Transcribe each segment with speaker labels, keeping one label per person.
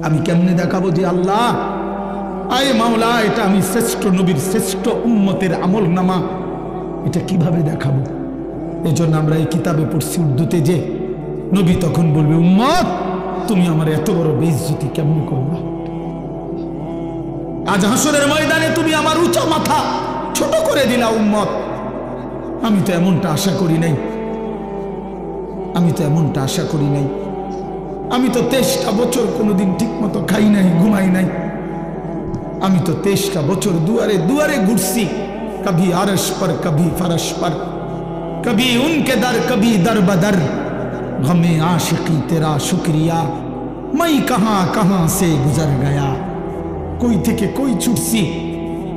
Speaker 1: আমি কেমনে দেখাবো যে আল্লাহ আয় মাওলা এটা আমি শ্রেষ্ঠ নবীর শ্রেষ্ঠ উম্মতের আমলনামা, এটা কিভাবে দেখাবো? এজন্য আমরা এই কিতাবে পড়ছি উর্দুতে যে নবী তখন বলবে, উম্মত তুমি আমার এত বড় বেইজ্জতি কেমনে করবা? আজ হাসরের ময়দানে তুমি আমার উঁচা মাথা ছোট করে দিলা উম্মত। আমি তো এমনটা আশা করি নাই, আমি তো এমনটা আশা করি নাই। আমি তো 23টা বছর কোনোদিন ঠিক মতো খাই নাই, ঘুমাই নাই। আমি তো 23টা বছর দুয়ারে দুয়ারে ঘুরছি, কবি আরশ पर कभी फरश पर, कभी उनके दर कभी दर बदर, हमें आशिकी तेरा शुक्रिया, मैं कहां कहां से गुजर गया। কই থেকে কই ছুটছি,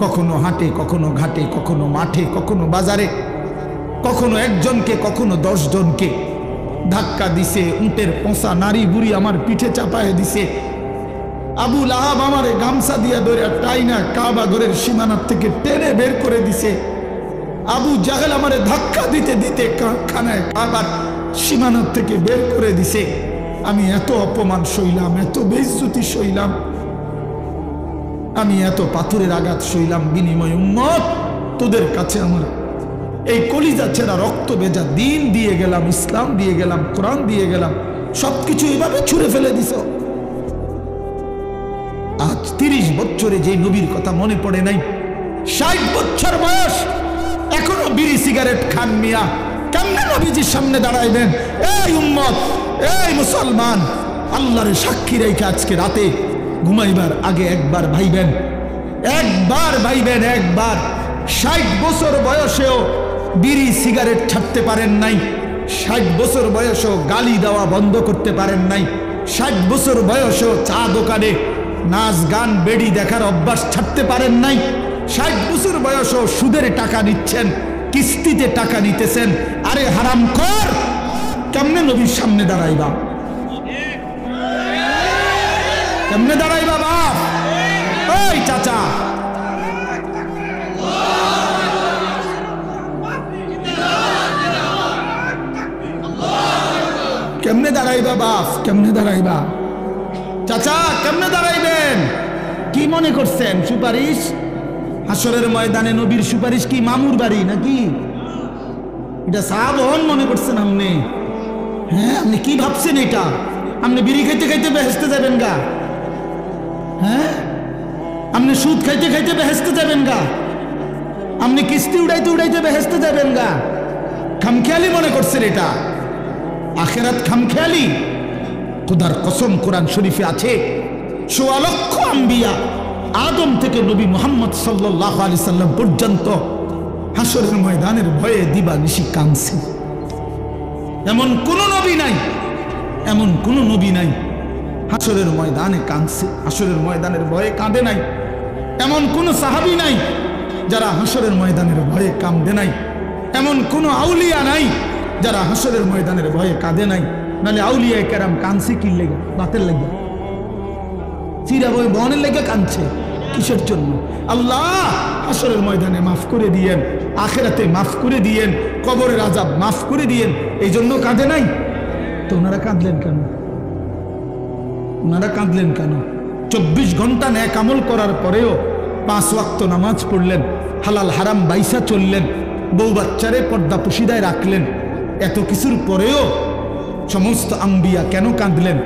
Speaker 1: কখনো হাটে, কখনো ঘাটে, কখনো মাঠে, কখনো বাজারে, কখনো একজনকে, কখনো 10 জনকে ধাক্কা দিছে। উটের পোঁছা নারী বুড়ি আমার পিঠে চাপায় দিছে। আবু লাহাব আমারে গামছা দিয়া ধরে টাইনা কাবা ঘরের সীমানার থেকে টেনে বের করে দিছে। আবু জাহেল আমারে ধাক্কা দিতে দিতে খানায় কাবার সীমানার থেকে বের করে দিছে। আমি এত অপমান সইলাম, এত বেইজ্জতি সইলাম, আমি এত পাথরের আঘাত সইলাম, বিনিময় উম্মত তোদের কাছে আমার এই কলিজা ছেঁড়া রক্ত ভেজা দিন দিয়ে গেলাম, ইসলাম দিয়ে গেলাম, কোরআন দিয়ে গেলাম, সবকিছু এভাবে ছুঁড়ে ফেলে দিছ। আজ 30 বছরে যে নবীর কথা মনে পড়ে নাই, 60 বছর বয়স এখনো বিড়ি সিগারেট খান মিয়া, কেমনে নবীজির সামনে দাঁড়াইবেন? এই উম্মত, এই মুসলমান, আল্লাহর সাক্ষী রেখে আজকে রাতে ঘুমাইবার আগে একবার ভাইবেন, একবার ভাইবেন, একবার। 60 বছর বয়সেও বিড়ি সিগারেট ছাড়তে পারেন নাই, 60 বছর বয়সেও গালি দেওয়া বন্ধ করতে পারেন নাই, 60 বছর বয়সেও চা দোকানে নাচ গান বেড়ি দেখার অভ্যাস ছাড়তে পারেন নাই, 60 বছর বয়সেও সুদের টাকা নিচ্ছেন, কিস্তিতে টাকা নিতেছেন। আরে হারামখোর, কেমনে নবীর সামনে দাঁড়াইবা? কেমনে দাঁড়াইবা বাপ? ওই চাচা, কেমনে দাঁড়াইবা বাপ? কেমনে দাঁড়াইবা? চাচা কেমনে দাঁড়াইবেন? কি মনে করছেন সুপারিশ? হাসরের ময়দানে নবীর সুপারিশ কি মামুর বাড়ি নাকি? এটা সাহাবহন মনে করছেন আপনি? হ্যাঁ, আপনি কি ভাবছেন এটা? আপনি বিড়ি খাইতে খাইতে বেহেশতে যাবেন গা? হ্যাঁ, আপনি সুদ খাইতে খাইতে বেহেশতে যাবেন গা? আপনি কিস্তি উড়াইতে উড়াইতে বেহেশতে যাবেন গা? খামখেয়ালি মনে করছেন এটা? আখিরাত খামখেয়ালি? খোদার কসম, কোরআন শরীফে আছে ১৬ লক্ষ আম্বিয়া আদম থেকে নবী মুহাম্মদ সাল্লাল্লাহু আলাইহি সাল্লাম পর্যন্ত হাসরের ময়দানের ভয়ে দিবানিশি কাঁদছে। এমন কোন নবী নাই, এমন কোন নবী নাই হাসরের ময়দানে কাঁদছে, হাসরের ময়দানের ভয়ে কাঁদে নাই। এমন কোন সাহাবী নাই যারা হাসরের ময়দানের ভয়ে কাঁদে নাই। এমন কোন আউলিয়া নাই যারা হাসরের ময়দানের ভয়ে কাঁদে নাই। নালে আউলিয়া কেরাম কাঁদছে কি লেগে? বাতের লেগে, চিরা বই বনের লেগে কাঁদছে কিসের জন্য? আল্লাহ হাসরের ময়দানে মাফ করে দিয়েন, আখিরাতে মাফ করে দিয়েন, কবরের আযাব মাফ করে দিয়েন, এই জন্য কাঁদে নাই। তো ওনারা কাঁদলেন কেন? ওনারা কাঁদলেন কেন? 24 ঘন্টা নেক আমল করার পরেও 5 ওয়াক্ত নামাজ পড়লেন, হালাল হারাম বাইসা চললেন, বউ বাচ্চারে পর্দা পুশিদায় রাখলেন, এত কিছুর পরেও সমস্ত আম্বিয়া কেন কাঁদলেন?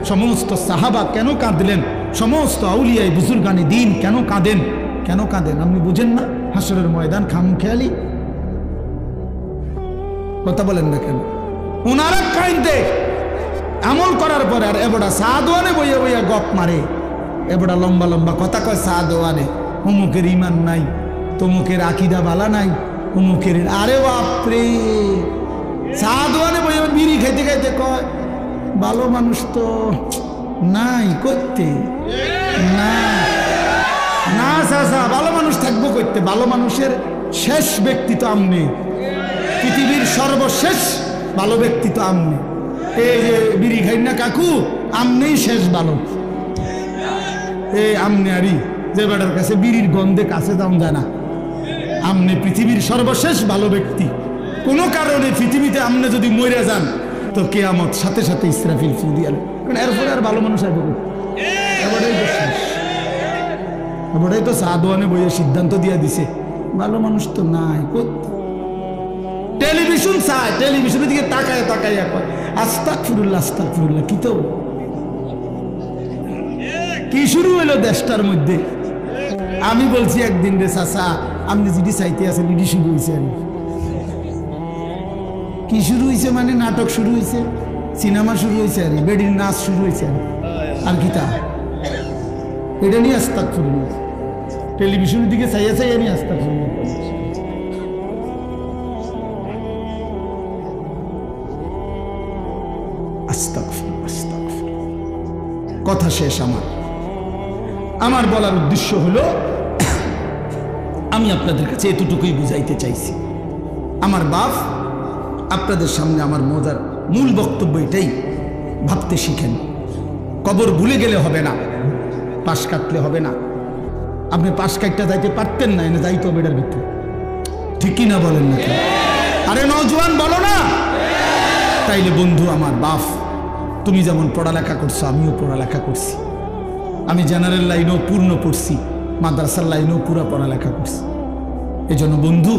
Speaker 1: সমস্ত সাহাবা কেন কাঁদলেন? সমস্ত আউলিয়ায়ে বুজুর্গানে দ্বীন কেন কাঁদেন? কেন কাঁদেন আপনি বুঝেন না? হাসরের ময়দান খামখেয়ালি? কথা বলেন না কেন? ওনারা কাঁদে আমল করার পরে, আর এবড়া সাদওয়ানে বইয়া বইয়া গপ মারে, এবড়া লম্বা লম্বা কথা কয় সাদওয়ানে, অমুকের ইমান নাই, তমুকের আকিদা বালা নাই, অমুকের। আরে বাপরে, সাদওয়ানে বইয়া বিড়ি খাইতে খাইতে কয় ভালো মানুষ তো নাই করতে, না না চাচা, ভালো মানুষ থাকবো করতে? ভালো মানুষের শেষ ব্যক্তি তো আমনে, পৃথিবীর সর্বশেষ ভালো ব্যক্তি তো আমনে। এই যে বিড়ি খাই না কাকু, আমনেই শেষ ভালো। এই আমনে আরি যে বেটার কাছে বিড়ির গন্ধে কাছে দাম যায় না, আমনে পৃথিবীর সর্বশেষ ভালো ব্যক্তি। কোনো কারণে পৃথিবীতে আমনে যদি মরে যান তো কিয়ামত সাথে সাথে ইসরাফিল ফু দিয়াল, কারণ এরপরে আর ভালো মানুষ আসবে। এবারেই তো শেষ, এবারেই তো চা দোয়ানে বইয়ে সিদ্ধান্ত দিয়ে দিছে ভালো মানুষ তো নাই। টেলিভিশন চায়, টেলিভিশনের দিকে তাকায় তাকায় আস্তাগফিরুল্লাহ আস্তাগফিরুল্লাহ। কি তো কি শুরু হইলো দেশটার মধ্যে। আমি বলছি একদিন রে চাচা আপনি যেটি চাইতে আছেন এটি শুরু হয়েছে। কি শুরু হয়েছে মানে নাটক শুরু হয়েছে, সিনেমা শুরু হয়েছে, আর বেডির নাচ শুরু হয়েছে। আর কি তা এটা নিয়ে আস্তাগফিরুল্লাহ, টেলিভিশনের দিকে চাইয়া চাইয়া নিয়ে আস্তাগফিরুল্লাহ। কথা শেষ। আমার বলার উদ্দেশ্য হলো আমি আপনাদের কাছে এতটুকুই বুঝাইতে চাইছি। আমার বাপ আপনাদের সামনে আমার মজার মূল বক্তব্য এটাই, ভাবতে শিখেন। কবর ভুলে গেলে হবে না, পাশ কাটলে হবে না। আপনি পাশ কাটতে যাইতে পারতেন না, এনে যাইতে হবে এটার ভিতরে, ঠিকই না বলেন নাকি? আরে নওজোয়ান বলো না। তাইলে বন্ধু আমার বাপ, তুমি যেমন পড়ালেখা করছো আমিও পড়ালেখা করছি। আমি জেনারেল লাইনেও পূর্ণ পড়ছি, মাদ্রাসার লাইনেও পুরো পড়ালেখা করছি। এই জন্য বন্ধু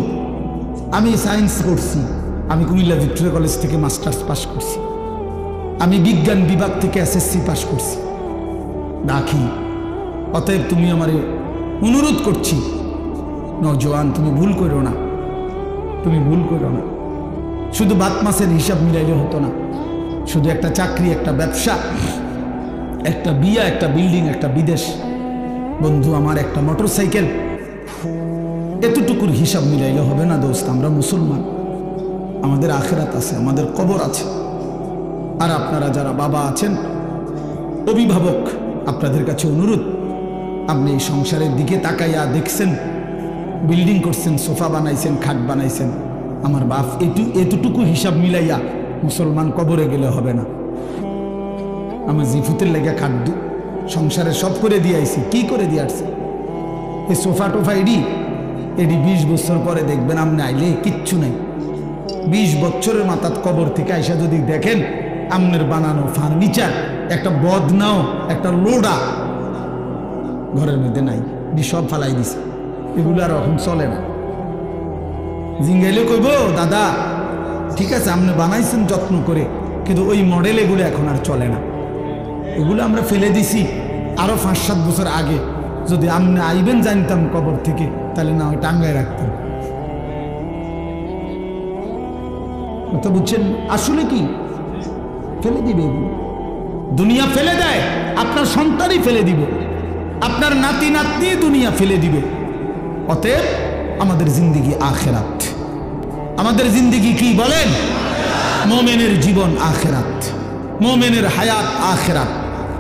Speaker 1: আমি সায়েন্স পড়ছি, আমি কুমিল্লা ভিক্টোরিয়া কলেজ থেকে মাস্টার্স পাস করছি, আমি বিজ্ঞান বিভাগ থেকে এসএসসি পাস করছি দাখিল। অতএব তুমি আমারে অনুরোধ করছি নওজোয়ান, তুমি ভুল করো না, তুমি ভুল করো না। শুধু বাত মাসের হিসাব মিলাইলে হতো না, শুধু একটা চাকরি, একটা ব্যবসা, একটা বিয়া, একটা বিল্ডিং, একটা বিদেশ, বন্ধু আমার একটা মোটর সাইকেল, এতটুকুর হিসাব মিলাইলে হবে না দোস্ত। আমরা মুসলমান, আমাদের আখিরাত আছে, আমাদের কবর আছে। আর আপনারা যারা বাবা আছেন, অভিভাবক, আপনাদের কাছে অনুরোধ, আপনি এই সংসারের দিকে তাকাইয়া দেখছেন, বিল্ডিং করছেন, সোফা বানাইছেন, খাট বানাইছেন, আমার বাপ এতটুকু হিসাব মিলাইয়া মুসলমান কবরে গেলে হবে না। আমার জিফুতের লেগে খাদ্য সংসারে সব করে দিয়ে আইছি, কি করে দিয়ে আসছে এই সোফা টোফা এডি 20 বছর পরে দেখবেন আপনি আইলে কিচ্ছু নাই। 20 বছরের মাথাত কবর থেকে আইসা যদি দেখেন আমনের বানানো ফার্নিচার, একটা বদনাও, একটা লোডা ঘরের মধ্যে নাই, সব ফালাই দিছে। এগুলো আর এখন চলে না। জিঙ্গাইলে কইব দাদা ঠিক আছে আপনি বানাইছেন যত্ন করে, কিন্তু ওই মডেল এগুলো এখন আর চলে না, এগুলো আমরা ফেলে দিছি। আরো 5-7 বছর আগে যদি আপনি আইবেন জানতাম কবর থেকে, তাহলে না ওই টাঙ্গায় রাখতাম। কথা বুঝছেন? আসলে কি ফেলে দিবে এগুলো, দুনিয়া ফেলে দেয়, আপনার সন্তানই ফেলে দিবে, আপনার নাতি নাতনি দুনিয়া ফেলে দিবে। অতএব আমাদের জিন্দেগি আখিরাত, আমাদের জিন্দেগি কি বলেন? মোমেনের জীবন আখিরাত, মোমেনের হায়াত আখিরাত,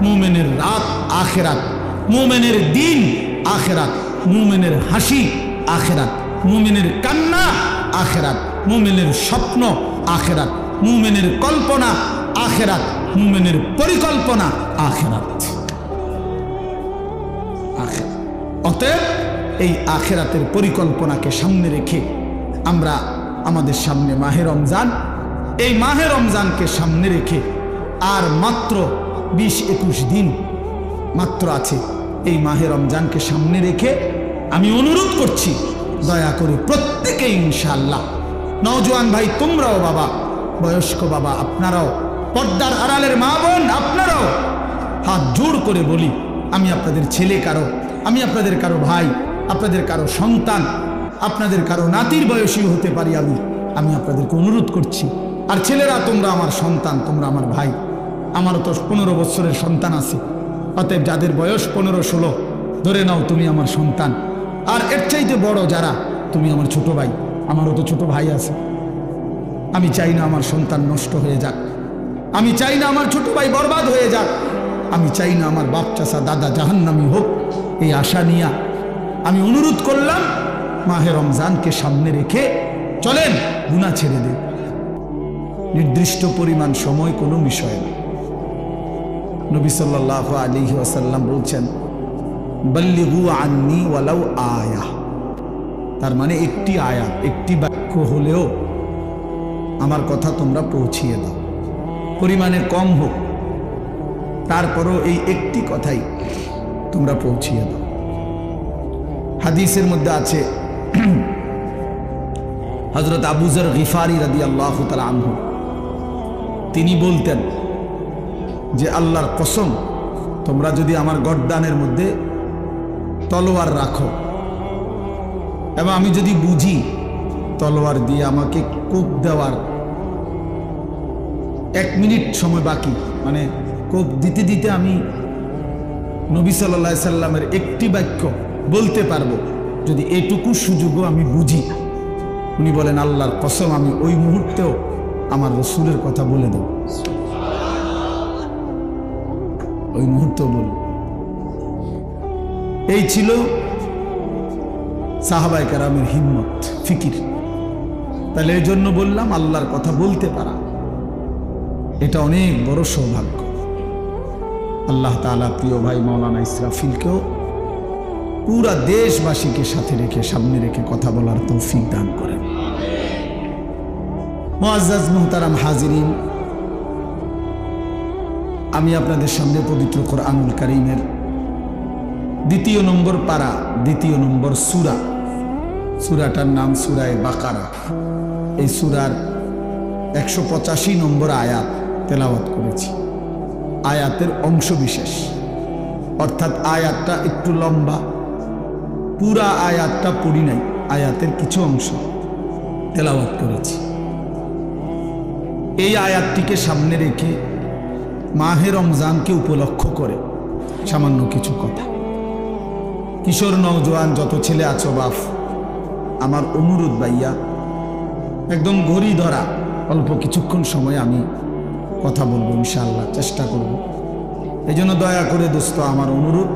Speaker 1: মোমেনের রাত আখিরাত, মোমেনের দিন আখিরাত, মোমেনের হাসি আখিরাত, মোমেনের কান্না আখিরাত, মোমেনের স্বপ্ন আখিরাত, মোমেনের কল্পনা আখিরাত, মোমেনের পরিকল্পনা আখিরাত। অতএব এই আখিরাতের পরিকল্পনাকে সামনে রেখে আমরা আমাদের সামনে মাহে রমজান, এই মাহে রমজানকে সামনে রেখে আর মাত্র 20-21 দিন মাত্র আছে। এই মাহে রমজানকে সামনে রেখে আমি অনুরোধ করছি দয়া করে প্রত্যেকে ইনশাআল্লাহ, নওজোয়ান ভাই তোমরাও, বাবা বয়স্ক বাবা আপনারাও, পর্দার আড়ালের মা বোন আপনারাও, হাত জোর করে বলি, আমি আপনাদের ছেলে কারো, আমি আপনাদের কারো ভাই, আপনাদের কারো সন্তান, আপনাদের কারো নাতির বয়সী হতে পারি আমি আপনাদেরকে অনুরোধ করছি। আর ছেলেরা তোমরা আমার সন্তান, তোমরা আমার ভাই, আমারও তো 15 বছরের সন্তান আছে। অতএব যাদের বয়স 15-16 ধরে নাও তুমি আমার সন্তান। আর এর চাইতে বড় যারা, তুমি আমার ছোট ভাই, আমারও তো ছোট ভাই আছে। আমি চাই না আমার সন্তান নষ্ট হয়ে যাক, আমি চাই না আমার ছোট ভাই বরবাদ হয়ে যাক, আমি চাই না আমার বাপ চাচা দাদা জাহান্নামী হোক। এই আশা নিয়ে আমি অনুরোধ করলাম, মাহে রমজানকে সামনে রেখে চলেন গুনাহ ছেড়ে দেন। নির্দিষ্ট পরিমাণ সময় কোনো বিষয় না। নবী সাল্লাল্লাহু আলাইহি ওয়াসাল্লাম বলছেন, বাল্লিগু আন্নি ওয়ালাউ আয়া, তার মানে একটি আয়াত, একটি বাক্য হলেও আমার কথা তোমরা পৌঁছিয়ে দাও, পরিমাণে কম হোক, তারপরও এই একটি কথাই তোমরা পৌঁছিয়ে দাও। হাদিসের মধ্যে আছে হযরত আবু যর গিফারি রাদিয়াল্লাহু তাআলা আনহু তিনি বলতেন যে আল্লাহর কসম, তোমরা যদি আমার গর্দানের মধ্যে তলোয়ার রাখো এবং আমি যদি বুঝি তলোয়ার দিয়ে আমাকে কোপ দেওয়ার 1 মিনিট সময় বাকি, মানে কোপ দিতে দিতে আমি নবী সাল্লাল্লাহু আলাইহি সাল্লামের একটি বাক্য বলতে পারবো, যদি এটুকু সুযোগও আমি বুঝি, উনি বলেন আল্লাহর কসম আমি ওই মুহূর্তেও আমার রাসূলের কথা বলে দেব, ওই মুহূর্তেও বলব। এই ছিল সাহাবায়ে কেরামের হিম্মত, ফিকির। তাহলে এই জন্য বললাম আল্লাহর কথা বলতে পারা এটা অনেক বড় সৌভাগ্য। আল্লাহ তাআলা প্রিয় ভাই মাওলানা ইসরাফিলকেও পুরা দেশবাসীকে সাথে রেখে সামনে রেখে কথা বলার তৌফিক দান করেন। মুআজ্জাজ মুহতারাম হাজিরিন, আমি আপনাদের সামনে পবিত্র কোরআনুল কারীমের 2 নম্বর পারা 2 নম্বর সূরা, সূরাটার নাম সূরায়ে বাকারা। এই সূরার 185 নম্বর আয়াত তেলাওয়াত করেছি। আয়াতের অংশ বিশেষ, অর্থাৎ আয়াতটা একটু লম্বা, পুরা আয়াতটা পড়ি নাই, আয়াতের কিছু অংশ তেলাওয়াত করেছি। এই আয়াতটিকে সামনে রেখে মাহে রমজানকে উপলক্ষ করে সামান্য কিছু কথা। কিশোর নওজোয়ান যত ছেলে আছো বাপ, আমার অনুরোধ ভাইয়া, একদম ঘড়ি ধরা অল্প কিছুক্ষণ সময় আমি কথা বলবো ইনশাআল্লাহ, চেষ্টা করব। এই জন্য দয়া করে দোস্ত আমার অনুরোধ,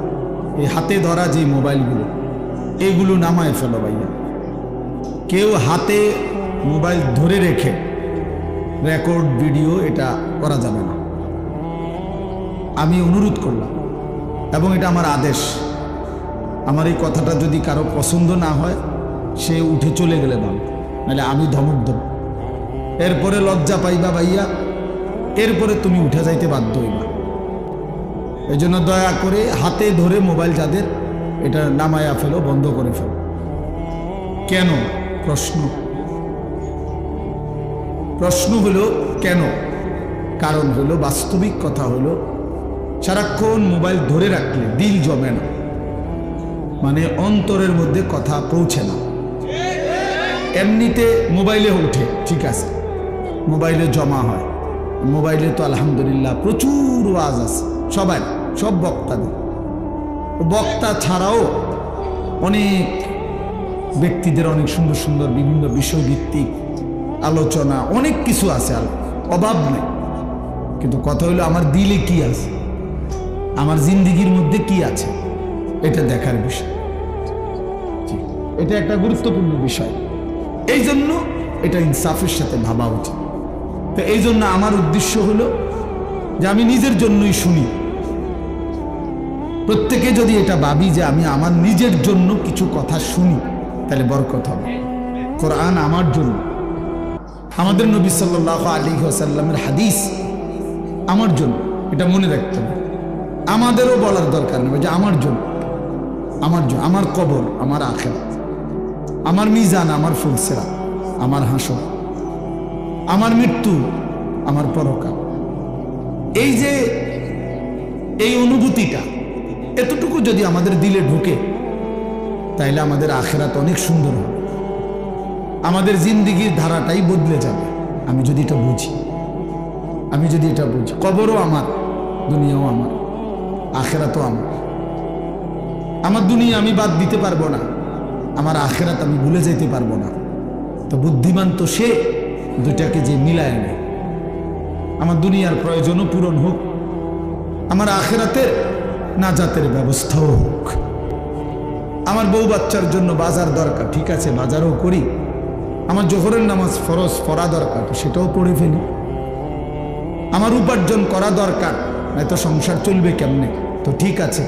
Speaker 1: এই হাতে ধরা যে মোবাইলগুলো এইগুলো নামায় ফেলো ভাইয়া। কেউ হাতে মোবাইল ধরে রেখে রেকর্ড ভিডিও এটা করা যাবে না, আমি অনুরোধ করলাম, এবং এটা আমার আদেশ। আমার এই কথাটা যদি কারো পছন্দ না হয় সে উঠে চলে গেলে ভালো, নাহলে আমি ধমক দেব, এরপরে লজ্জা পাইবা ভাইয়া, এরপরে তুমি উঠে যাইতে বাধ্য হইবা। এই জন্য দয়া করে হাতে ধরে মোবাইল যাদের, এটা নামায়া ফেলো, বন্ধ করে ফেলো। কেন? প্রশ্ন হলো কেন? কারণ হলো, বাস্তবিক কথা হলো, সারাক্ষণ মোবাইল ধরে রাখলে দিল জমে না, মানে অন্তরের মধ্যে কথা পৌঁছে না। এমনিতে মোবাইলে ওঠে, ঠিক আছে, মোবাইলে জমা হয়, মোবাইলে তো আলহামদুলিল্লাহ প্রচুর ওয়াজ আছে, সবাই, সব বক্তাদের, বক্তা ছাড়াও অনেক ব্যক্তিদের অনেক সুন্দর সুন্দর বিভিন্ন বিষয়ভিত্তিক আলোচনা, অনেক কিছু আছে, অভাব নেই। কিন্তু কথা হলো আমার দিলে কি আছে, আমার জিন্দিগির মধ্যে কি আছে, এটা দেখার বিষয়। এটা একটা গুরুত্বপূর্ণ বিষয়, এই জন্য এটা ইনসাফের সাথে ভাবা উচিত। তো এই জন্য আমার উদ্দেশ্য হলো যে আমি নিজের জন্যই শুনি। প্রত্যেকে যদি এটা ভাবি যে আমি আমার নিজের জন্য কিছু কথা শুনি, তাহলে বরকত হবে। কোরআন আমার জন্য, আমাদের নবী সাল্লাল্লাহু আলাইহি ওয়াসাল্লামের হাদিস আমার জন্য, এটা মনে রাখতে হবে। আমাদেরও বলার দরকার নেই যে আমার জন্য, আমার কবর, আমার আখিরাত, আমার মিজান, আমার ফুলসেরা, আমার হাসর, আমার মৃত্যু, আমার পরকাল। এই যে এই অনুভূতিটা এতটুকু যদি আমাদের দিলে ঢুকে, তাইলে আমাদের আখিরাত অনেক সুন্দর হবে, আমাদের জিন্দিগির ধারাটাই বদলে যাবে। আমি যদি এটা বুঝি, কবরও আমার, দুনিয়াও আমার, আখিরাতও আমার। আমার দুনিয়া আমি বাদ দিতে পারবো না, আমার আখিরাত আমি ভুলে যেতে পারবো না। তো বুদ্ধিমান তো সে দুটাকে যে মিলায় নেয়, আমার দুনিয়ার প্রয়োজনও পূরণ হোক, আমার আখিরাতের নাজাতের ব্যবস্থাও হোক। আমার বউ বাচ্চার জন্য বাজার দরকার, ঠিক আছে, বাজারও করি। আমার জোহরের নামাজ ফরজ পড়া দরকার, সেটাও পড়ে ফেলি। আমার উপার্জন করা দরকার, নয়তো সংসার চলবে কেমনে, তো ঠিক আছে,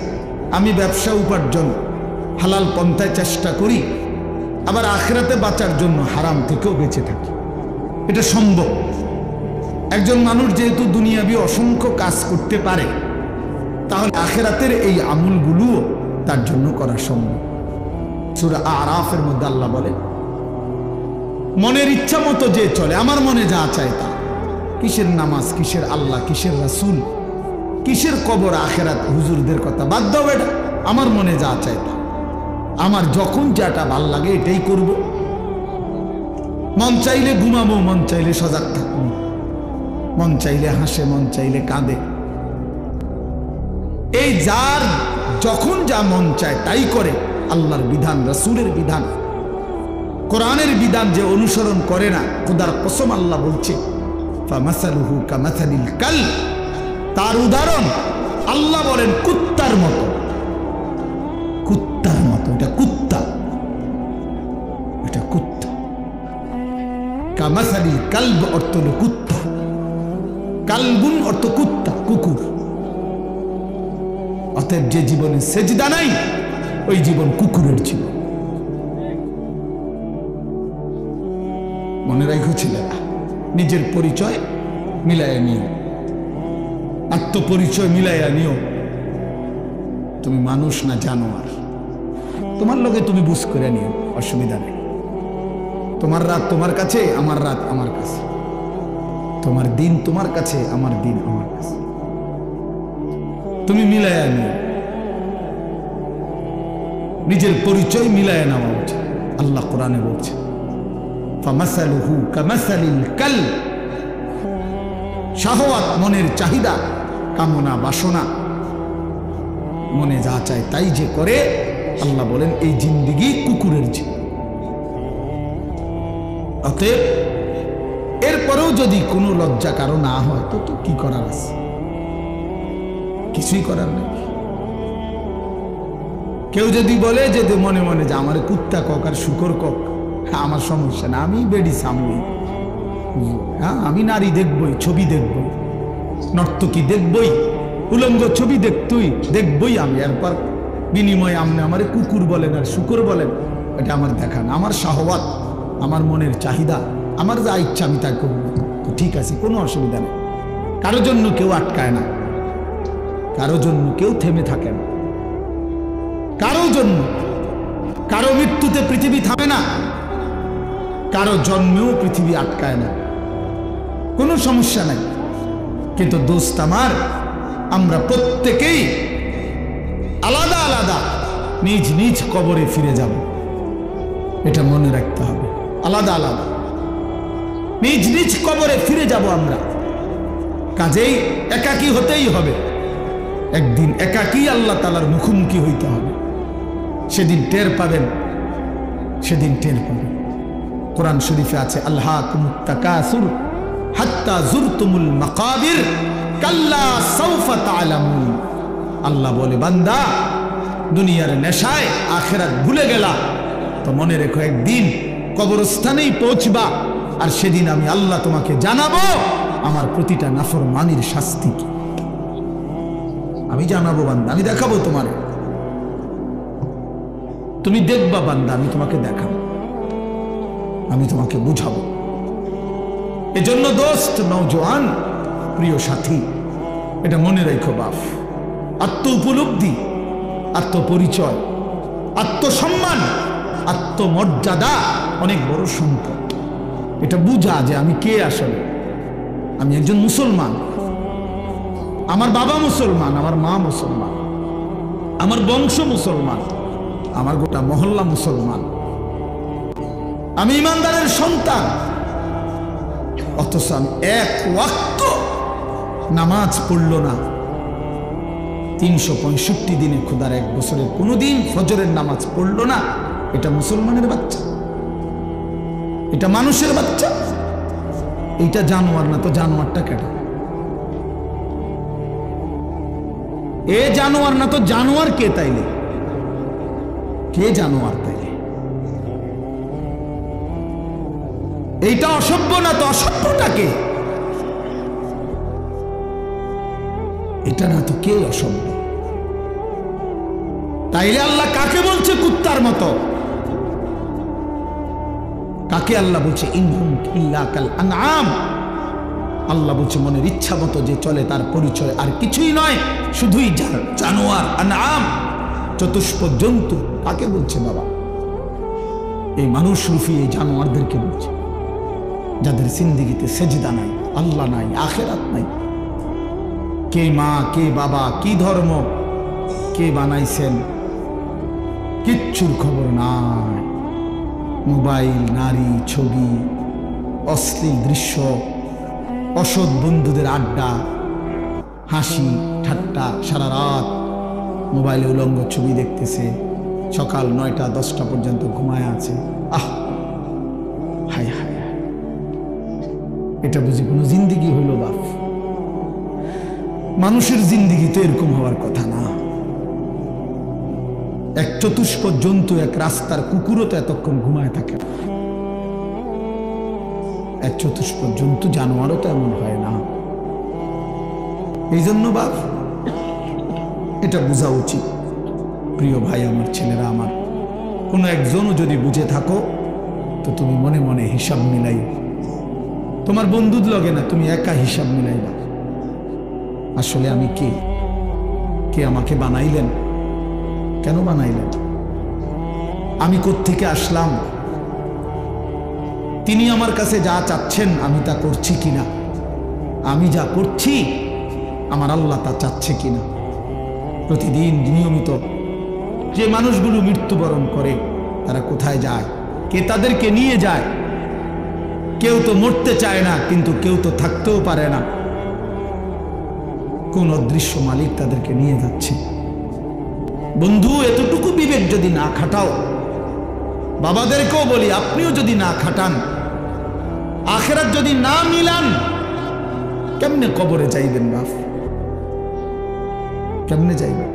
Speaker 1: আমি ব্যবসা উপার্জন হালাল পন্থায় চেষ্টা করি, আবার আখিরাতে বাঁচার জন্য হারাম থেকেও বেঁচে থাকি। এটা সম্ভব। একজন মানুষ যেহেতু দুনিয়াবি অসংখ্য কাজ করতে পারে, তাহলে আখিরাতের এই আমলগুলো তার জন্য করা সম্ভব। সূরা আরাফের মধ্যে আল্লাহ বলেন, মনের ইচ্ছা মতো যে চলে, আমার মনে যা চায় তা, কিসের নামাজ, কিসের আল্লাহ, কিসের রাসূল, কিসের কবর, আখিরাত, হুজুরদের কথা বাদ দাও, এটা আমার মনে যা চায় তা, আমার যখন যেটা ভাল লাগে এটাই করব। মন চাইলে ঘুমাবো, মন চাইলে সজাগ থাকবো, মন চাইলে হাসে, মন চাইলে কাঁদে। এই যার যখন যা মন চায় তাই করে। আল্লাহর বিধান, রাসূলের বিধান, কোরআনের বিধান যে অনুসরণ করে না, খোদার কসম আল্লাহ বলছে, ফামাসালুহু কামাসালিল কালব, তার উদাহরণ আল্লাহ বলেন কুত্তার মতো। কুত্তার মতো, এটা কুত্তা, এটা কুত্তা। কামাসালিল কালব অর্থ হলো কুত্তা, কালবুন অর্থ কুত্তা, কুকুর। অতএব যে জীবনে সেজদা নাই ওই জীবন কুকুরের জীবন। মনে রাখো ছেলেরা, নিজের পরিচয় মিলাইয়া নিও, আত্মপরিচয় মিলাইয়া নিও। তুমি মানুষ না জানোয়ার, তোমার লগে তুমি বুঝ করে নিও, অসুবিধা নেই। তোমার রাত তোমার কাছে, আমার রাত আমার কাছে, তোমার দিন তোমার কাছে, আমার দিন আমার কাছে, তুমি মিলাইয়া নিও। নিজের পরিচয় মিলাইয়া নেওয়া উচিত। আল্লাহ কোরআনে বলছে, ফামাসালুহু কামাসালিল কালব, শাহওয়াত, মনের চাহিদা, কামনা, বাসনা, মনে যা চায় তাই যে করে, আল্লাহ বলেন এই জিন্দেগি কুকুরের জীবন। অতএব এরপরেও যদি কোনো লজ্জা কারো না হয় তো কি করার আছে? কিছুই করার নেই। কেউ যদি বলে যে মনে মনে যে আমার কুত্তা কক আর শুকর কক, আমার সমস্যা না, আমি বেডি সামলি, হ্যাঁ, আমি নারী দেখবই, ছবি দেখবই, নর্তকী দেখবই, উলঙ্গ ছবি দেখবই আমি। এরপর বিনিময়ে আপনি আমার কুকুর বলেন আর শুকর বলেন, এটা আমার দেখা না। আমার শাহওয়াত, আমার মনের চাহিদা, আমার যা ইচ্ছা আমি তাই করব, তো ঠিক আছে, কোনো অসুবিধা নেই। কারো জন্য কেউ আটকায় না, কারো জন্য কেউ থেমে থাকে না, কারো জন্য, কারো মৃত্যুতে পৃথিবী থামে না, কারো জন্মেও পৃথিবী আটকায় না, কোনো সমস্যা নাই। কিন্তু দোস্ত আমার, আমরা প্রত্যেকেই আলাদা আলাদা নিজ নিজ কবরে ফিরে যাব, এটা মনে রাখতে হবে। আলাদা আলাদা নিজ নিজ কবরে ফিরে যাব আমরা। কাজেই একাকী হতেই হবে, একদিন একাকী আল্লাহ তাআলার মুখোমুখি হইতে হবে। সেদিন টের পাবেন, সেদিন টের পাবেন। কোরআন শরীফে আছে, আলহাকুমুত তাকাসুর হাত্তা যুরতুমুল মাকাবির কাল্লা সাউফা তা'লামুন। আল্লাহ বলে, বান্দা দুনিয়ার নেশায় আখিরাত ভুলে গেলা, তো মনে রেখো একদিন কবরস্থানেই পৌঁছবা, আর সেদিন আমি আল্লাহ তোমাকে জানাবো আমার প্রতিটা নাফরমানির শাস্তি কি। আমি জানাবো বান্দা, আমি দেখাবো তোমারে, তুমি দেখবা বান্দা, আমি তোমাকে দেখাবো, আমি তোমাকে বুঝাবো। এজন্য দোস্ত, নওজোয়ান, প্রিয় সাথী, এটা মনে রেখো বাপ, আত্ম উপলব্ধি, আত্মপরিচয়, আত্মসম্মান, আত্মমর্যাদা অনেক বড় সম্পদ। এটা বুঝা যে আমি কে আসলে। আমি একজন মুসলমান, আমার বাবা মুসলমান, আমার মা মুসলমান, আমার বংশ মুসলমান, আমার গোটা মহল্লা মুসলমান, আমি ইমানদারের সন্তান। অথচ আমি এক ওয়াক্ত নামাজ পড়ল না, 365 দিনে, খোদার এক বছরের কোনোদিন ফজরের নামাজ পড়ল না। এটা মুসলমানের বাচ্চা, এটা মানুষের বাচ্চা, এইটা জানোয়ার না। তো জানোয়ারটা কেটে, এ জানোয়ার না তো জানোয়ার কে তাইলে? কে জানোয়ার তাইলে? এইটা অসভ্য না তো অসভ্যটা কে? এটা না তো কে অসভ্য? তাইলে আল্লাহ কাকে বলছে কুত্তার মতো? কাকে আল্লাহ বলছে ইনহুম ইল্লা কাল আনআম? আল্লাহ বলছে মনের ইচ্ছা মতো যে চলে তার পরিচয় আর কিছুই নয়, শুধুই জানোয়ার, আনআম, চতুষ্প জন্তু। তাকে বলছে বাবা, এই মানুষ রূপী এই জানোয়ারদেরকে বলছে, যাদের জিন্দেগিতে সেজদা নাই, আল্লাহ নাই, আখেরাত নাই। কে মা, কে বাবা, কি ধর্ম, কে বানাইছেন, কিচ্ছুর খবর নাই। মোবাইল, নারী, ছবি, অশ্লীল দৃশ্য, অসৎ বন্ধুদের আড্ডা, হাসি ঠাট্টা, সারা রাত মোবাইলে উলঙ্গ ছবি দেখতেছে, সকাল 9টা 10টা পর্যন্ত ঘুমায় আছে। আহ, হায় হায়, এটা বুঝি কোনো জিন্দিগি হলো বাপ? মানুষের জিন্দিগি তো এরকম হওয়ার কথা না। এক চতুষ্প জন্তু, এক রাস্তার কুকুরও তো এতক্ষণ ঘুমায় থাকে না। এক চতুষ্প জন্তু, জানোয়ারও তো এমন হয় না। এই জন্য বাপ এটা বোঝা উচিত। প্রিয় ভাই আমার, ছেলেরা আমার, কোনো একজনও যদি বুঝে থাকো তো তুমি মনে মনে হিসাব মিলাই, তোমার বন্ধুর লগে না, তুমি একা হিসাব মিলাইবা। আসলে আমি কে? কে আমাকে বানাইলেন? কেন বানাইলেন? আমি কোত্থেকে আসলাম? তিনি আমার কাছে যা চাচ্ছেন আমি তা করছি কিনা? আমি যা করছি আমার আল্লাহ তা চাচ্ছে কিনা? প্রতিদিন নিয়মিত যে মানুষগুলো মৃত্যুবরণ করে তারা কোথায় যায়? কে তাদেরকে নিয়ে যায়? কেউ তো মরতে চায় না, কিন্তু কেউ তো থাকতেও পারে না। কোন অদৃশ্য মালিক তাদেরকে নিয়ে যাচ্ছে। বন্ধু, এতটুকু বিবেক যদি না খাটাও, বাবাদেরকেও বলি, আপনিও যদি না খাটান, আখেরাত যদি না মিলান, কেমনে কবরে যাইবেন বাপ? কেমনে যাইবেন?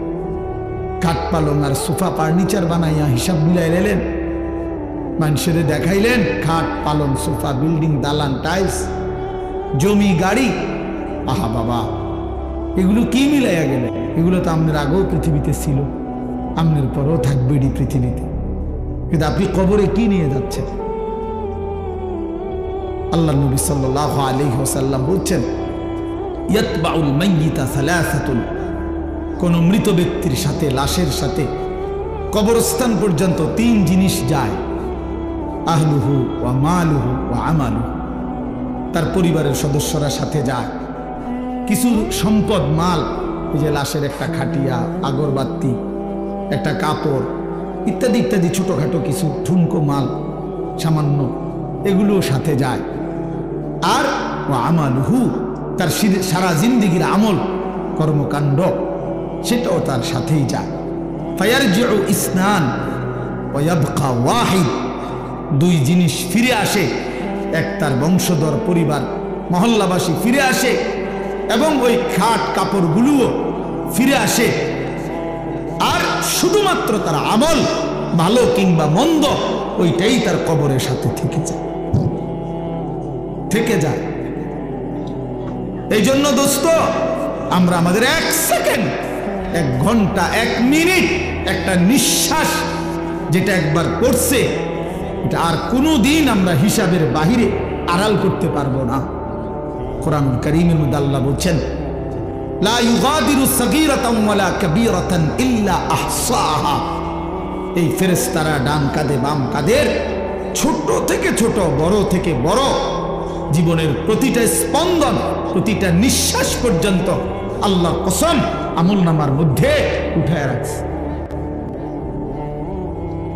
Speaker 1: কাঠ পালং আর সোফা ফার্নিচার বানাইয়া হিসাব মিলাই লেলেন, মানুষের দেখাইলেন খাট পালং সোফা, বিল্ডিং, দালান, টাইলস, জমি, গাড়ি। আহা বাবা, এগুলো কি মিলাইয়া গেলে? এগুলো তো আপনার আগেও পৃথিবীতে ছিল, আপনার পরেও থাকবে এই পৃথিবীতে, কিন্তু আপনি কবরে কি নিয়ে যাচ্ছেন? আল্লাহ নবী সাল্লাল্লাহু আলাইহি ওয়াসাল্লাম বলছেন, ইয়াতবাউল মাইয়িতা সালাসাতুন, কোন মৃত ব্যক্তির সাথে, লাশের সাথে কবরস্থান পর্যন্ত 3 জিনিস যায়। আহলুহু ওয়া মালুহু ওয়া আমালুহু, তার পরিবারের সদস্যরা সাথে যায়। কিছু সম্পদ, মাল, এই যে লাশের একটা খাটিয়া, আগরবাতি, একটা কাপড় ইত্যাদি ইত্যাদি, ছোটখাটো কিছু ঠুনকো মাল, সামান্য, এগুলোও সাথে যায়। আর ওয়া আমালুহু, তার সারা জিন্দেগির আমল, কর্মকাণ্ড, সেটাও তার সাথেই যায়। ফায়ারজিউ ইসনান ওয়া ইয়াবকা ওয়াহিদ, 2 জিনিস ফিরে আসে। এক, তার বংশধর, পরিবার, মহল্লাবাসী ফিরে আসে, এবং ওই খাট কাপড়গুলোও ফিরে আসে। আর শুধুমাত্র তার আমল, ভালো কিংবা মন্দ, ওইটাই তার কবরের সাথে থেকে যায়। এই জন্য দোস্ত, আমরা আমাদের 1 সেকেন্ড, 1 ঘন্টা, 1 মিনিট, একটা নিঃশ্বাস যেটা একবার করছে, এটা আর কোনো দিন আমরা হিসাবের বাহিরে আড়াল করতে পারবো না। কোরআনুল কারীমের মধ্যে আল্লাহ বলছেন, লা ইউগাদিরু সাগীরাতান ওয়ালা কাবীরাতান ইল্লা আহসাহা। এই ফেরেশতারা ডান কাঁধে বাম কাঁধের, ছোট থেকে ছোট, বড় থেকে বড়, জীবনের প্রতিটা স্পন্দন, প্রতিটা নিঃশ্বাস পর্যন্ত আল্লাহর কসম আমলনামার মধ্যে উঠায় রাখছে।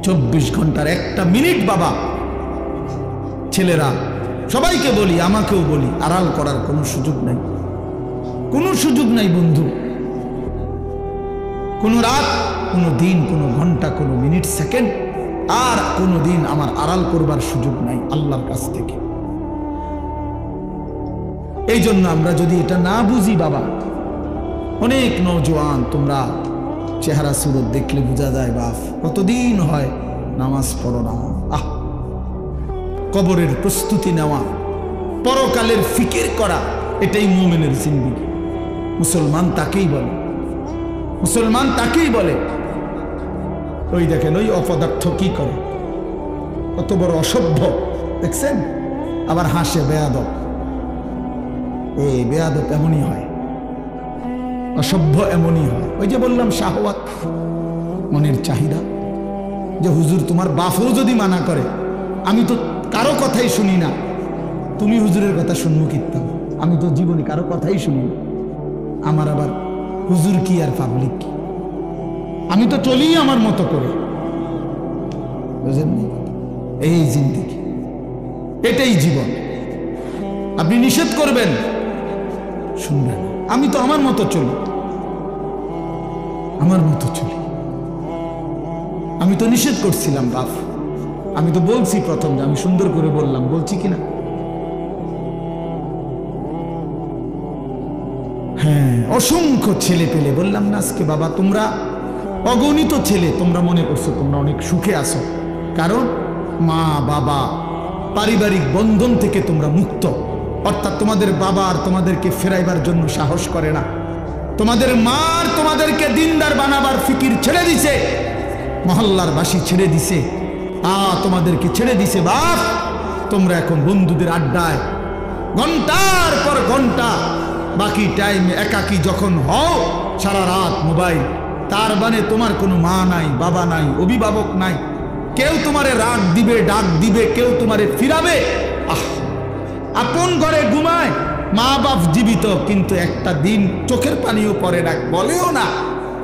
Speaker 1: 24 ঘন্টার 1টা মিনিট বাবা, ছেলেরা, সবাইকে বলি, আমাকেও বলি, আড়াল করার কোনো সুযোগ নাই, কোনো সুযোগ নাই বন্ধু। কোনো রাত, কোনো দিন, কোনো ঘন্টা, কোনো মিনিট, সেকেন্ড, আর কোনো দিন আমার আড়াল করবার সুযোগ নাই আল্লাহর কাছ থেকে। এই জন্য আমরা যদি এটা না বুঝি বাবা, অনেক নওজোয়ান, তোমরা চেহারা সুরত দেখলে বোঝা যায় বাপ, কতদিন হয় নামাজ পড়ো না। আহ, কবরের প্রস্তুতি নেওয়া, পরকালের ফিকির করা, এটাই মুমিনের জিন্দেগি। মুসলমান তাকেই বলে, মুসলমান তাকেই বলে। ওই দেখেন, ওই অপদার্থ কি করে, কত বড় অসভ্য দেখছেন, আবার হাসে বেয়াদব। এই বেয়াদব এমনই হয়, অসভ্য এমনই হয়। ওই যে বললাম শাহওয়াত, মনের চাহিদা, যে হুজুর তোমার বাপও যদি মানা করে, আমি তো কারো কথাই শুনি না, তুমি হুজুরের কথা শুনবো কীর্তন, আমি তো জীবনে কারো কথাই শুনি না, আমার আবার হুজুর কি আর পাবলিক কি, আমি তো চলি আমার মতো করে। বুঝলেন? এই জিন্দেগি, এটাই জীবন। আপনি নিষেধ করবেন, শুনবেন, আমি তো আমার মতো চলি, আমার মতো চলি। আমি তো নিষেধ করছিলাম বাপ, আমি তো বলছি প্রথম যে আমি সুন্দর করে বললাম, বলছি কিনা? হ্যাঁ, অসংখ্য ছেলে পেলে বললাম না আজকে, বাবা তোমরা অগণিত ছেলে, তোমরা মনে করছো তোমরা অনেক সুখে আছো, কারণ মা বাবা পারিবারিক বন্ধন থেকে তোমরা মুক্ত। অর্থাৎ তোমাদের বাবা আর তোমাদেরকে ফেরাইবার জন্য সাহস করে না, তোমাদের মা আর তোমাদেরকে দিনদার বানাবার ফিকির ছেড়ে দিছে, মহল্লার বাসী ছেড়ে দিছে, তোমাদেরকে ছেড়ে দিছে। বাপ, তোমরা এখন বন্ধুদের আড্ডায় ঘন্টার পর ঘন্টা, বাকি টাইম একাকী যখন হও, সারা রাত মোবাইল। তার মানে তোমার কোনো মা নাই, বাবা নাই, অভিভাবক নাই, কেউ তোমারে রাগ দিবে, ডাক দিবে, কেউ তোমারে ফিরাবে। আপন ঘরে ঘুমায়, মা বাপ জীবিত, কিন্তু একটা দিন চোখের পানিও পড়ে না, বলেও না।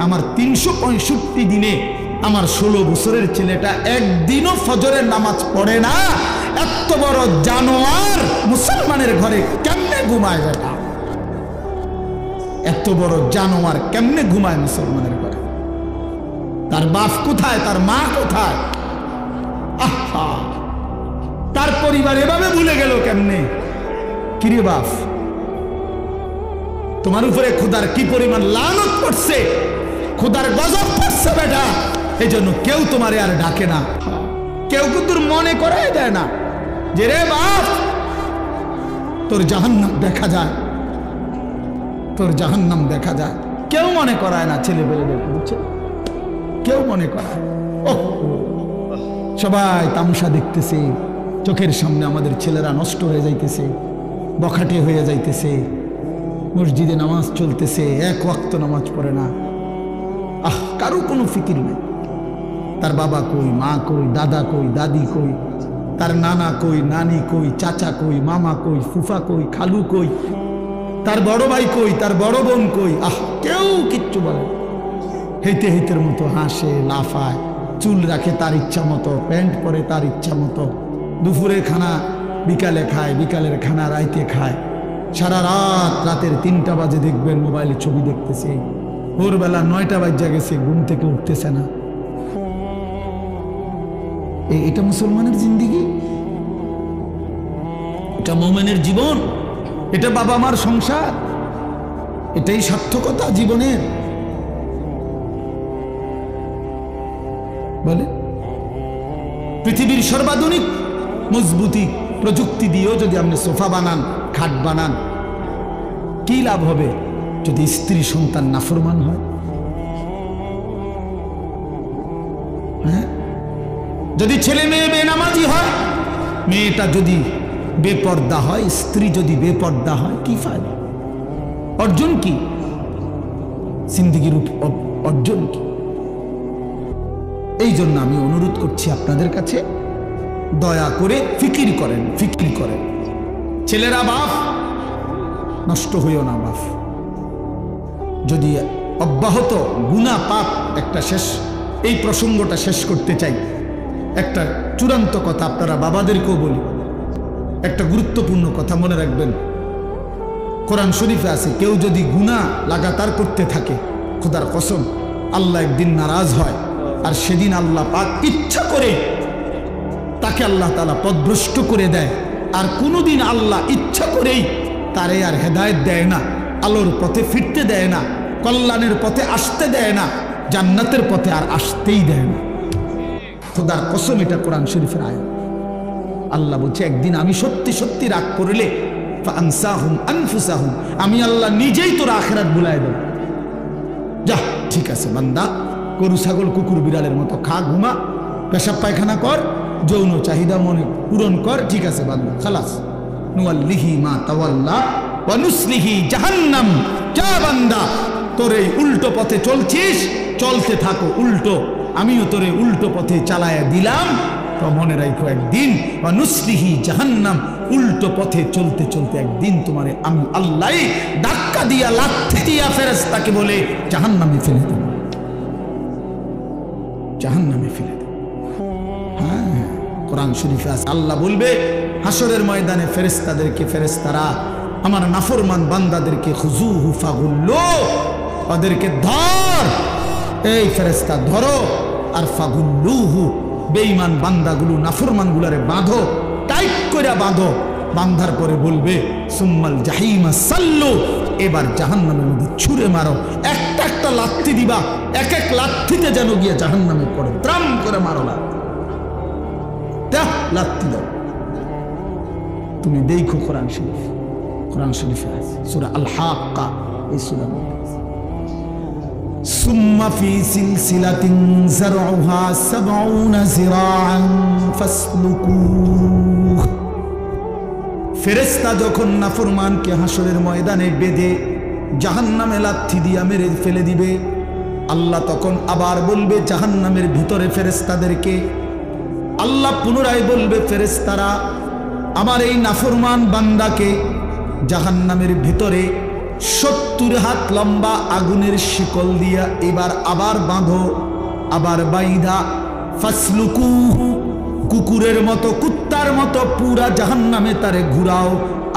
Speaker 1: আমার 365 দিনে আমার 16 বছরের ছেলেটা একদিনও ফজরের নামাজ পড়ে না। এত বড় জানোয়ার মুসলমানের ঘরে কেমনে ঘুমায় বেটা? এত বড় জানোয়ার কেমনে ঘুমায় মুসলমানের ঘরে? তার বাপ কোথায়? তার মা কোথায়? আহা, তার পরিবার এভাবে ভুলে গেল কেমনে? কিরে বাপ, তোমার উপরে খোদার কি পরিমাণ লানত পড়ছে, খোদার গজব পড়ছে বেটা। এই জন্য কেউ তোমারে আর ডাকে না, কেউ কিন্তু মনে করাই দেয় না যে রে বাপ তোর জাহান্নাম দেখা যায়, তোর জাহান্নাম দেখা যায়। কেউ মনে করায় না ছেলে পেলেদেরকে, বুঝছে? কেউ মনে করায়। সবাই তামাশা দেখতেছে, চোখের সামনে আমাদের ছেলেরা নষ্ট হয়ে যাইতেছে, বখাটে হয়ে যাইতেছে, মসজিদে নামাজ চলতেছে, এক ওয়াক্ত নামাজ পড়ে না। কারো কোনো ফিকির নেই, তার বাবা কই, মা কই, দাদা কই, দাদি কই, তার নানা কই, নানি কই, চাচা কই, মামা কই, ফুফা কই, খালু কই, তার বড় ভাই কই, তার বড় বোন কই। কেউ কিচ্ছু বলে। হেঁটে হেঁটের মতো হাসে, লাফায়, চুল রাখে তার ইচ্ছা মতো, প্যান্ট পরে তার ইচ্ছা মতো, দুপুরের খানা বিকালে খায়, বিকালের খানা রাইতে খায়, সারা রাত, রাতের 3টা বাজে দেখবেন মোবাইলে ছবি দেখতেছে, ভোরবেলা 9টা বাজে গেছে, ঘুম থেকে উঠতেছে না। এটা মুসলমানের জিন্দেগি? এটা মুমিনের জীবন? এটা বাবা মার সংসার? এটাই সার্থকতা জীবনের? বলে পৃথিবীর সর্বাধুনিক মজবুতি প্রযুক্তি দিয়েও যদি আপনি সোফা বানান, খাট বানান, কি লাভ হবে যদি স্ত্রী সন্তান নাফরমান হয়? হ্যাঁ, যদি ছেলে মেয়ে বেনামাজি হয়, মেয়েটা যদি বেপর্দা হয়, স্ত্রী যদি বেপর্দা হয়, কি ফায়দা? অর্জন কি? জিন্দেগির অর্জন কি? এই জন্য আমি অনুরোধ করছি আপনাদের কাছে, দয়া করে ফিকির করেন, ফিকির করেন। ছেলেরা বাপ, নষ্ট হইও না বাপ। যদি অব্যাহত গুনাহ পাপ, একটা শেষ, এই প্রসঙ্গটা শেষ করতে চাই। একটা চূড়ান্ত কথা আপনারা বাবাদেরকেও বলি, একটা গুরুত্বপূর্ণ কথা মনে রাখবেন। কোরআন শরীফে আছে, কেউ যদি গুনাহ লাগাতার করতে থাকে, খোদার কসম, আল্লাহ একদিন নারাজ হয়, আর সেদিন আল্লাহ পাক ইচ্ছা করে তাকে আল্লাহ তাআলা পথভ্রষ্ট করে দেয়। আর কোনোদিন আল্লাহ ইচ্ছা করেই তারে আর হেদায়েত দেয় না, আলোর পথে ফিরতে দেয় না, কল্যাণের পথে আসতে দেয় না, জান্নাতের পথে আর আসতেই দেয় না। খোদার কসম, এটা কোরআন শরীফের আয়াত। আল্লাহ বলছে, একদিন আমি সত্যি সত্যি রাগ করলে ফাআনসাহুম আনফুসাহুম, আমি আল্লাহ নিজেই তোর আখিরাত ভুলায় দেব। যা, ঠিক আছে বান্দা, গরু ছাগল কুকুর বিড়ালের মতো খা, ঘুমা, পেশাব পায়খানা কর, যৌন চাহিদা মনে পূরণ কর, ঠিক আছে বান্দা, খালাস। নুয়াল্লিহি মা তাওয়াল্লা ওয়া নুসলিহি জাহান্নাম। যা বান্দা, তোর এই উল্টো পথে চলছিস, চলতে থাকো উল্টো, আমিও তোরে উল্টো পথে চালায়া দিলাম। তো মনে রাখো একদিন ওয়া নুসলিহি জাহান্নাম, উল্টো পথে চলতে চলতে একদিন তোমারে আমি আল্লাহ ধাক্কা দিয়া লাথি দিয়া ফেরেশতাকে বলে জাহান্নামে ফেলে দেব, জাহান্নামে ফেলে দেব। হ্যাঁ, কোরআন শরীফে আছে, আল্লাহ বলবে হাসরের ময়দানে ফেরেশতাদেরকে, ফেরেশতারা আমার নাফরমান বান্দাদেরকে খুজুহু ফাগুল্লু, ওদেরকে ধর, এই ফেরেশতা ধরো, আর ফাগুল্লুহু বেঈমান বান্দাগুলো নাফরমানগুলোরে বাঁধো, টাইট করে বাঁধো। বাঁধার পরে বলবে সুম্মাল জাহিমা সাল্লু, এবার জাহান্নামের মধ্যে ছুঁড়ে মারো, একটা একটা লাথি দিবা, এক এক লাথিতে যেন গিয়ে জাহান্নামে পড়ে, ত্রাম করে মারো লাথি দাও। তুমি দেখো কোরআন শরীফ, কোরআন শরীফে আছে সূরা আল হাক্কা, এই সূরা সুম্মা ফি সিলসিলাতিন যারউহা ৭০ যিরাআন ফাসলুকুহ। ফেরেশতা যখন নাফরমানকে হাসরের ময়দানে বেঁধে জাহান্নামে লাথি দিয়া মেরে ফেলে দিবে, আল্লাহ তখন আবার বলবে জাহান্নামের ভিতরে ফেরেশতাদেরকে, আল্লাহ পুনরায় বলবে ফেরেশতারা আমার এই নাফরমান বান্দাকে জাহান্নামের ভিতরে ৭০ হাত লম্বা আগুনের শিকল দিয়া এবার আবার বাঁধো, আবার বাইধা ফাসলুকুহু, কুকুরের মতো কুত্তার মতো পুরা জাহান্নামে তারে ঘুরাও,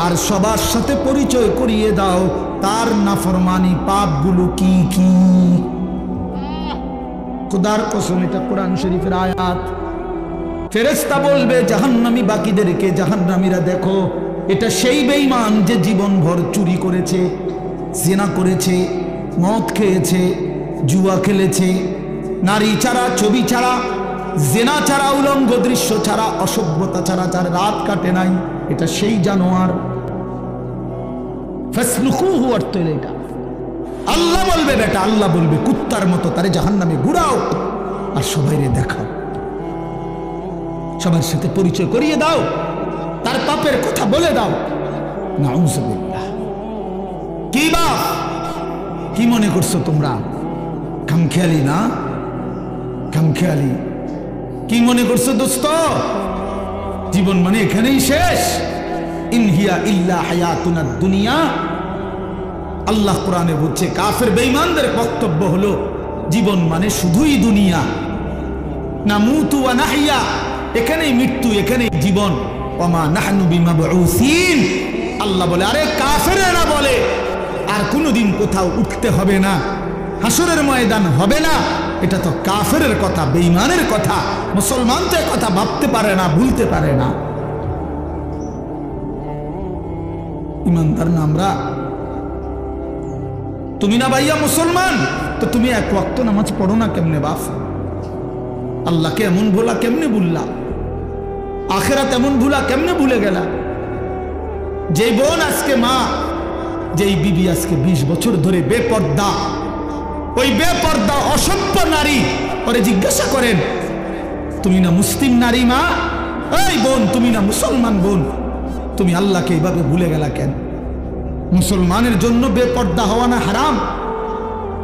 Speaker 1: আর সবার সাথে পরিচয় করিয়ে দাও তার নাফরমানি পাপগুলো কি কি। খোদার কসম, এটা কোরআন শরীফের আয়াত। ফেরেশতা বলবে জাহান্নামী বাকিদেরকে, জাহান্নামীরা দেখো, এটা সেই বেঈমান যে জীবনভর চুরি করেছে, জিনা করেছে, মদ খেয়েছে, জুয়া খেলেছে, নারী ছাড়া, ছবি ছাড়া, জিনা ছাড়া, উলঙ্গ দৃশ্য ছাড়া, অসভ্যতা ছাড়া যার রাত কাটে নাই, এটা সেই জানোয়ার। ফাসলুকুহু অর্থ এটা আল্লাহ বলবে, বেটা আল্লাহ বলবে কুত্তার মতো তারে জাহান্নামে ঘুরাও, আর সবাইরে দেখাও, সবার সাথে পরিচয় করিয়ে দাও, তার পাপের কথা বলে দাও। নাউযুবিল্লাহ। কি বাপ, কি মনে করছো তোমরা? খামখেয়ালি না, খামখেয়ালি। কি মনে করছো দোস্ত? জীবন মানে এখানেই শেষ? ইন হিয়া ইল্লা হায়াতুনা দুনিয়া। আল্লাহ কোরআনে বলছে কাফের বেঈমানদের বক্তব্য হলো জীবন মানে শুধুই দুনিয়া, নামুতু ওয়া নাহইয়া, এখানেই মৃত্যু, এখানেই জীবন। ওমা নাহনু বিমাবউসিন। আল্লাহ বলে, আরে কাফেরেরা বলে আর কোনোদিন কোথাও উঠতে হবে না, হাসরের ময়দান হবে না, এটা তো কাফেরের কথা, বেঈমানের কথা। মুসলমান তো কথা ভাবতে পারে না, ভুলতে পারে না। ইমানদার না আমরা? তুমি না ভাইয়া মুসলমান, তো তুমি এক ওয়াক্ত নামাজ পড়ো না কেমনে বাপ? আল্লাহকে এমন ভোলা কেমনে ভুললা? আখেরাত এমন ভুলা কেমনে ভুলে গেলা? যেই বোন আজকে মা, যেই বিবি আজকে 20 বছর ধরে বেপর্দা, ওই বেপর্দা অসভ্য নারী, ওরে জিজ্ঞাসা করেন তুমি না মুসলিম নারী মা? এই বোন, তুমি না মুসলমান বোন, তুমি আল্লাহকে এইভাবে ভুলে গেলা কেন? মুসলমানের জন্য বেপর্দা হওয়া না হারাম?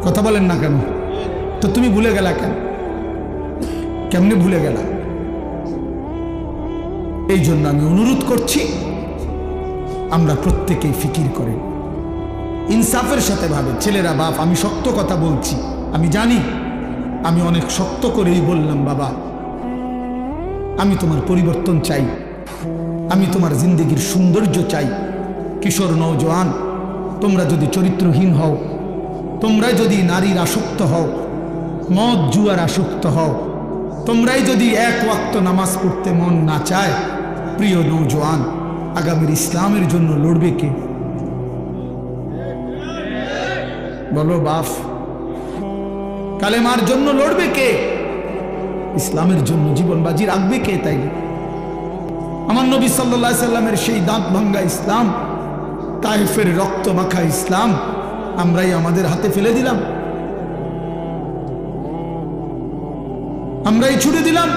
Speaker 1: কথা বলেন না কেন? তো তুমি ভুলে গেলা কেন? কেমনে ভুলে গেলা? এই জন্য আমি অনুরোধ করছি আমরা প্রত্যেকেই ফিকির করেন, ইনসাফের সাথে ভাবে। ছেলেরা বাপ, আমি শক্ত কথা বলছি, আমি জানি, আমি অনেক শক্ত করেই বললাম বাবা, আমি তোমার পরিবর্তন চাই, আমি তোমার জিন্দগির সৌন্দর্য চাই। কিশোর নওজোয়ান, তোমরা যদি চরিত্রহীন হও, তোমরাই যদি নারীর আসক্ত হও, মদ জুয়ার আসক্ত হও, তোমরাই যদি এক ওয়াক্ত নামাজ পড়তে মন না চায়, প্রিয় নওজোয়ান, আগামীর ইসলামের জন্য লড়বে কে? বলো বাপ, কালেমার জন্য লড়বে কে? ইসলামের জন্য জীবন বাজি রাখবে কে? তাই আমার নবী সাল্লাল্লাহু আলাইহি সাল্লামের সেই দাঁত ভাঙ্গা ইসলাম, তায়েফের রক্ত মাখা ইসলাম আমরাই আমাদের হাতে ফেলে দিলাম, আমরাই ছুড়ে দিলাম।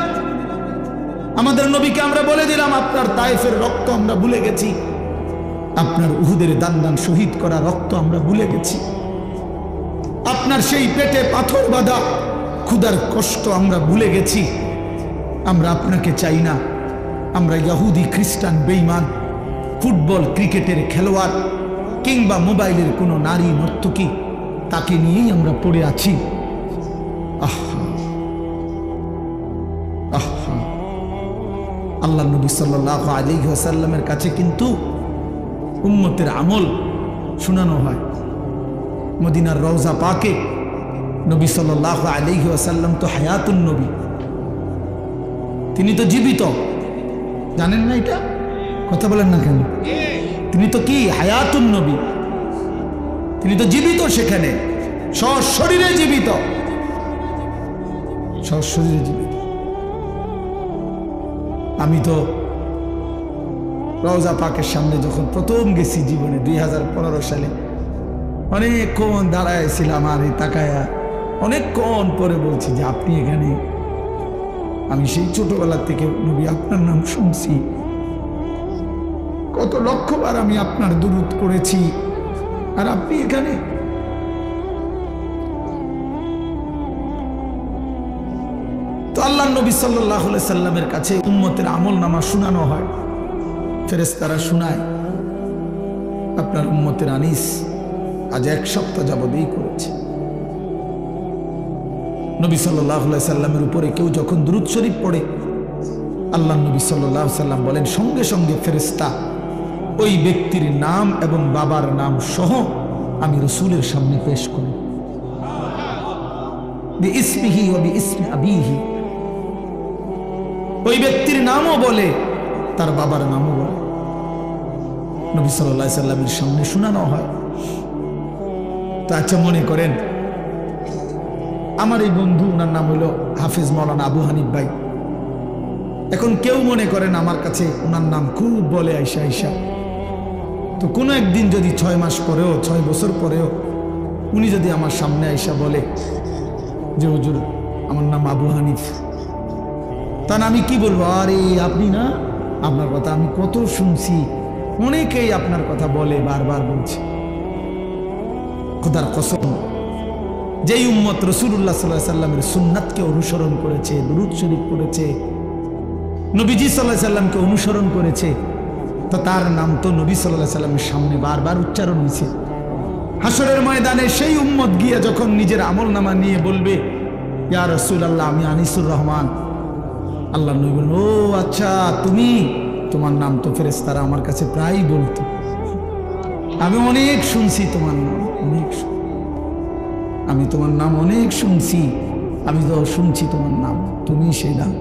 Speaker 1: আমাদের নবীকে আমরা বলে দিলাম আপনার তায়েফের রক্ত আমরা ভুলে গেছি, আপনার উহুদের দান দান শহীদ করা রক্ত আমরা ভুলে গেছি। আপনার সেই পেটে পাথর বাঁধা ক্ষুধার কষ্ট আমরা ভুলে গেছি। আমরা আপনাকে চাই না। আমরা ইহুদি খ্রিস্টান বেঈমান ফুটবল ক্রিকেটের খেলোয়াড় কিংবা মোবাইলের কোনো নারী নর্তকী তাকে নিয়েই আমরা পড়ে আছি। আহা আহা, আল্লাহ নবী সাল্লাল্লাহু আলাইহি ওয়াসাল্লামের কাছে কিন্তু উম্মতের আমল শোনানো হয়। মদিনার রওজা পাকে নবী সাল্লাল্লাহু আলাইহি ওয়াসাল্লাম তো হায়াতুন নবী, তিনি তো জীবিত। জানেন না এটা? কথা বলেন না কেন? তিনি তো কি হায়াতুন নবী, তিনি তো জীবিত, সেখানে সশরীরে জীবিত, সশরীরে জীবিত। আমি তো রওজা পাকের সামনে যখন প্রথম গেছি জীবনে 2015 সালে, অনেকক্ষণ দাঁড়াইছিলাম আর এই তাকায়া অনেকক্ষণ পরে বলছি যে আপনি এখানে। আমি সেই ছোটবেলা থেকে নবী আপনার নাম শুনছি, কত লক্ষবার আমি আপনার দুরূদ করেছি, আর আপনি এখানে। তো আল্লাহ নবী সাল্লাল্লাহু আলাইহি সাল্লামের কাছে উম্মতের আমল নামা শোনানো হয়, ফেরেশতারা শোনায়। আপনার উম্মতের আনিস আজ 1 সপ্তাহ যাবত এই করেছে। নবী সাল্লাল্লাহু আলাইহি সাল্লামের উপরে কেউ যখন দুরূদ শরীফ পড়ে, আল্লাহ নবী সাল্লাল্লাহু আলাইহি সাল্লাম বলেন সঙ্গে সঙ্গে ফেরেশতা ওই ব্যক্তির নাম এবং বাবার নাম সহ আমি রাসূলের সামনে পেশ করি। বিইসমিহি ওয়া বিইসমি আবিহি, ওই ব্যক্তির নামও বলে, তার বাবার নামও বলে। নবী সাল্লাল্লাহু আলাইহি সাল্লামের সামনে শোনানো হয়। তো আচ্ছা, মনে করেন আমার এই বন্ধু, ওনার নাম হলো হাফেজ মাওলানা আবু হানিফ ভাই। এখন কেউ মনে করেন আমার কাছে ওনার নাম খুব বলে আইসা আইসা, তো কোনো একদিন যদি 6 মাস পরেও 6 বছর পরেও উনি যদি আমার সামনে আইসা বলে যে হুজুর আমার নাম আবু হানিফ, তাহলে আমি কি বলবো? আরে আপনি না, আপনার কথা আমি কত শুনছি, অনেকেই আপনার কথা বলে, বারবার বলছে। খোদার কসম, যেই উম্মত রাসূলুল্লাহ সাল্লাল্লাহু আলাইহি সাল্লামের সুন্নাতকে অনুসরণ করেছে, দুরূদ শরীফ পড়েছে, নবীজি সাল্লাল্লাহু আলাইহি সাল্লামকে অনুসরণ করেছে, তো তার নাম তো নবী সাল্লাল্লাহু আলাইহি সাল্লামের সামনে বারবার উচ্চারণ হয়েছে। হাসরের ময়দানে সেই উম্মত গিয়ে যখন নিজের আমলনামা নিয়ে বলবে ইয়া রাসূলুল্লাহ আমি আনিসুর রহমান, আল্লাহ নবী বলেন ও আচ্ছা তুমি, তোমার নাম তো ফেরেশতারা আমার কাছে প্রায়ই বলতো, আমি অনেক শুনছি তোমার নাম, আমি তোমার নাম অনেক শুনছি, আমি তো শুনছি তোমার নাম, তুমি সেই নাম।